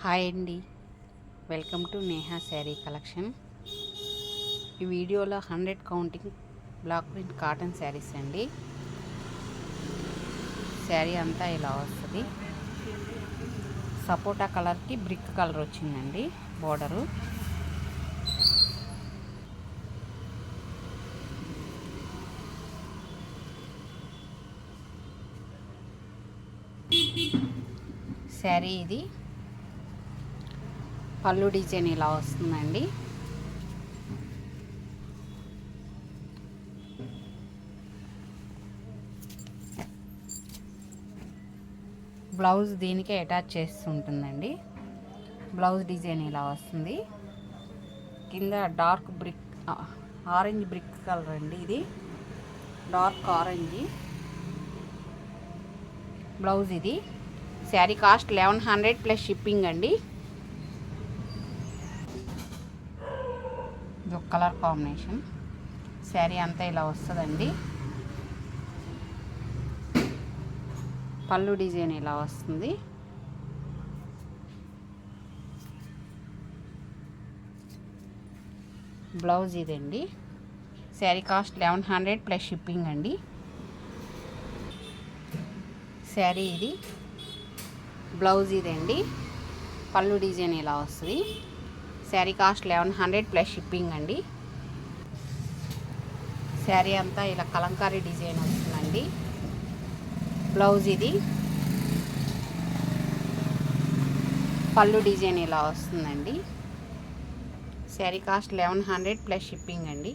Hi అండి, welcome to Neha sari collection. ఈ వీడియోలో 100 counting block print cotton saris అండి. శారీ అంతా ఇలా వస్తుంది. సపోటా కలర్కి బ్రిక్ కలర్ వచ్చిందండి బోర్డరు. శారీ ఇది పళ్ళు డిజైన్ ఇలా వస్తుందండి. బ్లౌజ్ దీనికే అటాచ్ చేస్తుంటుందండి. బ్లౌజ్ డిజైన్ ఇలా వస్తుంది. కింద dark brick orange brick colour అండి. ఇది డార్క్ ఆరెంజ్ బ్లౌజ్. ఇది శారీ కాస్ట్ 1100 ప్లస్ షిప్పింగ్ అండి. ఇది ఒక కలర్ కాంబినేషన్. శారీ అంతా ఇలా వస్తుందండి. పళ్ళు డిజైన్ ఇలా వస్తుంది. బ్లౌజ్ ఇదండి. శారీ కాస్ట్ 1100 ప్లస్ షిప్పింగ్ అండి. శారీ ఇది బ్లౌజ్ ఇదండి. పళ్ళు డిజైన్ ఇలా వస్తుంది. శారీ కాస్ట్ 1100 ప్లస్ షిప్పింగ్ అండి. శారీ అంతా ఇలా కలంకారీ డిజైన్ వస్తుందండి. బ్లౌజ్ ఇది. పళ్ళు డిజైన్ ఇలా వస్తుందండి. శారీ కాస్ట్ 1100 ప్లస్ షిప్పింగ్ అండి.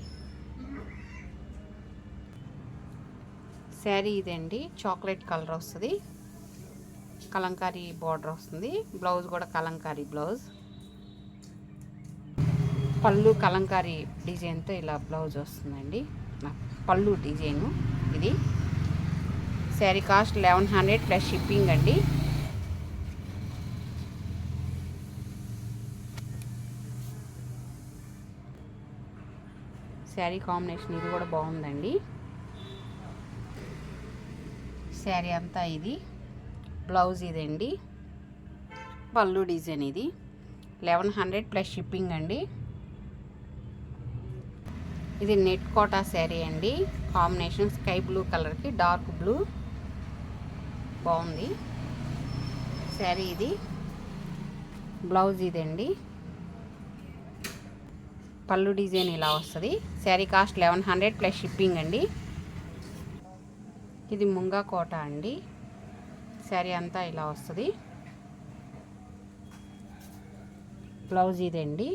శారీ ఇదండి, చాక్లెట్ కలర్ వస్తుంది. కలంకారీ బార్డర్ వస్తుంది. బ్లౌజ్ కూడా కలంకారీ బ్లౌజ్. పళ్ళు కలంకారీ డిజైన్తో ఇలా బ్లౌజ్ వస్తుందండి. పళ్ళు డిజైను ఇది. శారీ కాస్ట్ 1100 ప్లస్ షిప్పింగ్ అండి. శారీ కాంబినేషన్ ఇది కూడా బాగుందండి. శారీ అంతా ఇది బ్లౌజ్ ఇదండి. పళ్ళు డిజైన్ ఇది. 1100 ప్లస్ షిప్పింగ్ అండి. ఇది నెట్ కోటా శారీ అండి. కాంబినేషన్ స్కై బ్లూ కలర్కి డార్క్ బ్లూ బాగుంది. శారీ ఇది. బ్లౌజ్ ఇదండి. పళ్ళు డిజైన్ ఇలా వస్తుంది. శారీ కాస్ట్ 1100 ప్లస్ షిప్పింగ్ అండి. ఇది ముంగా కోట అండి. శారీ అంతా ఇలా వస్తుంది. బ్లౌజ్ ఇదండి.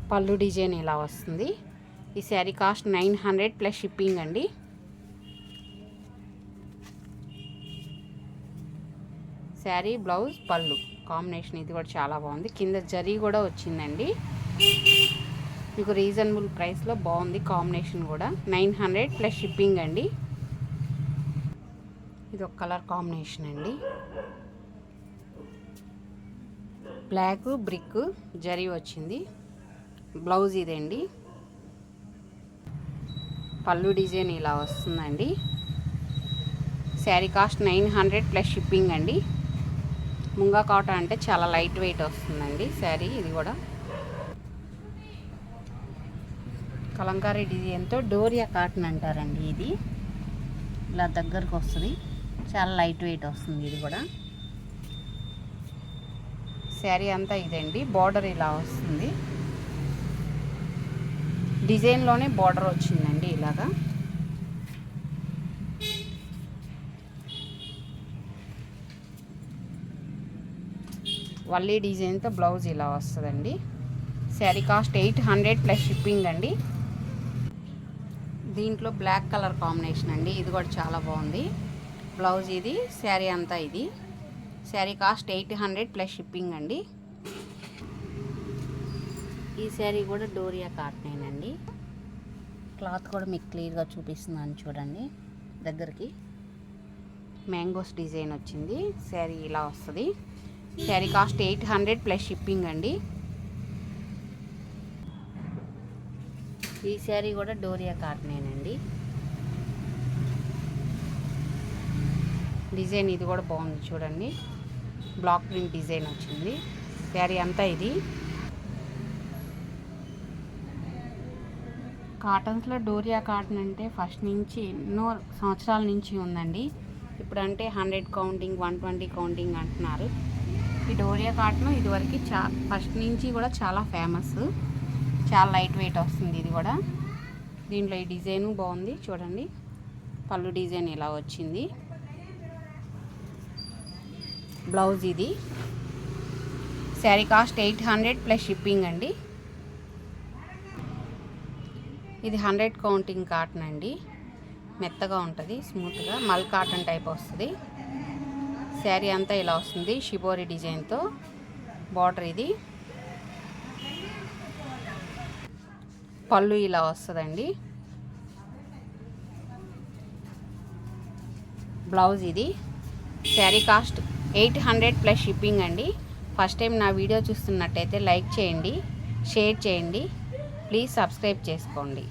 పళ్ళు డిజైన్ ఇలా వస్తుంది. ఈ శారీ కాస్ట్ 900 ప్లస్ షిప్పింగ్ అండి. శారీ బ్లౌజ్ పళ్ళు కాంబినేషన్ ఇది కూడా చాలా బాగుంది. కింద జరీ కూడా వచ్చిందండి. మీకు రీజనబుల్ ప్రైస్లో బాగుంది. కాంబినేషన్ కూడా 900 ప్లస్ షిప్పింగ్ అండి. ఇది ఒక కలర్ కాంబినేషన్ అండి. బ్లాక్ బ్రిక్ జరీ వచ్చింది. బ్లౌజ్ ఇదండి. పళ్ళు డిజైన్ ఇలా వస్తుందండి. శారీ కాస్ట్ 900 ప్లస్ షిప్పింగ్ అండి. ముంగా కాటన్ అంటే చాలా లైట్ వెయిట్ వస్తుందండి శారీ. ఇది కూడా కలంకారీ డిజైన్తో డోరియా కాటన్ అంటారండి. ఇది ఇలా దగ్గరకు వస్తుంది. చాలా లైట్ వెయిట్ వస్తుంది. ఇది కూడా శారీ అంతా ఇదండి. బార్డర్ ఇలా వస్తుంది. డిజైన్లోనే బార్డర్ వచ్చిందండి ఇలాగా. వల్లీ డిజైన్తో బ్లౌజ్ ఇలా వస్తుందండి. శారీ కాస్ట్ 800 ప్లస్ షిప్పింగ్ అండి. దీంట్లో బ్లాక్ కలర్ కాంబినేషన్ అండి. ఇది కూడా చాలా బాగుంది. బ్లౌజ్ ఇది. శారీ అంతా ఇది. శారీ కాస్ట్ 800 ప్లస్ షిప్పింగ్ అండి. ఈ శారీ కూడా డోరియా కాటనేనండి. క్లాత్ కూడా మీకు క్లియర్గా చూపిస్తున్నాను చూడండి. దగ్గరికి మ్యాంగోస్ డిజైన్ వచ్చింది. శారీ ఇలా వస్తుంది. శారీ కాస్ట్ 800 ప్లస్ షిప్పింగ్ అండి. ఈ శారీ కూడా డోరియా కాటనేనండి. డిజైన్ ఇది కూడా బాగుంది చూడండి, బ్లాక్ ప్రింట్ డిజైన్ వచ్చింది. శారీ అంతా ఇది కాటన్స్లో డోరియా కాటన్ అంటే ఫస్ట్ నుంచి ఎన్నో సంవత్సరాల నుంచి ఉందండి. ఇప్పుడంటే 100 కౌంటింగ్ 120 కౌంటింగ్ అంటున్నారు. ఈ డోరియా కాటన్ ఇదివరకు ఫస్ట్ నుంచి కూడా చాలా ఫేమస్, చాలా లైట్ వెయిట్ వస్తుంది ఇది కూడా. దీంట్లో ఈ డిజైను బాగుంది చూడండి, పళ్ళు డిజైన్ ఇలా వచ్చింది. బ్లౌజ్ ఇది. శారీ కాస్ట్ 800 ప్లస్ షిప్పింగ్ అండి. ఇది 100 కౌంటింగ్ కాటన్ అండి, మెత్తగా ఉంటుంది, స్మూత్గా మల్ కాటన్ టైప్ వస్తుంది. శారీ అంతా ఇలా వస్తుంది షిబోరి డిజైన్తో. బార్డర్ ఇది, పళ్ళు ఇలా వస్తుందండి. బ్లౌజ్ ఇది. శారీ కాస్ట్ 800 ప్లస్ షిప్పింగ్ అండి. ఫస్ట్ టైం నా వీడియో చూస్తున్నట్టయితే లైక్ చేయండి, షేర్ చేయండి, ప్లీజ్ సబ్స్క్రైబ్ చేసుకోండి.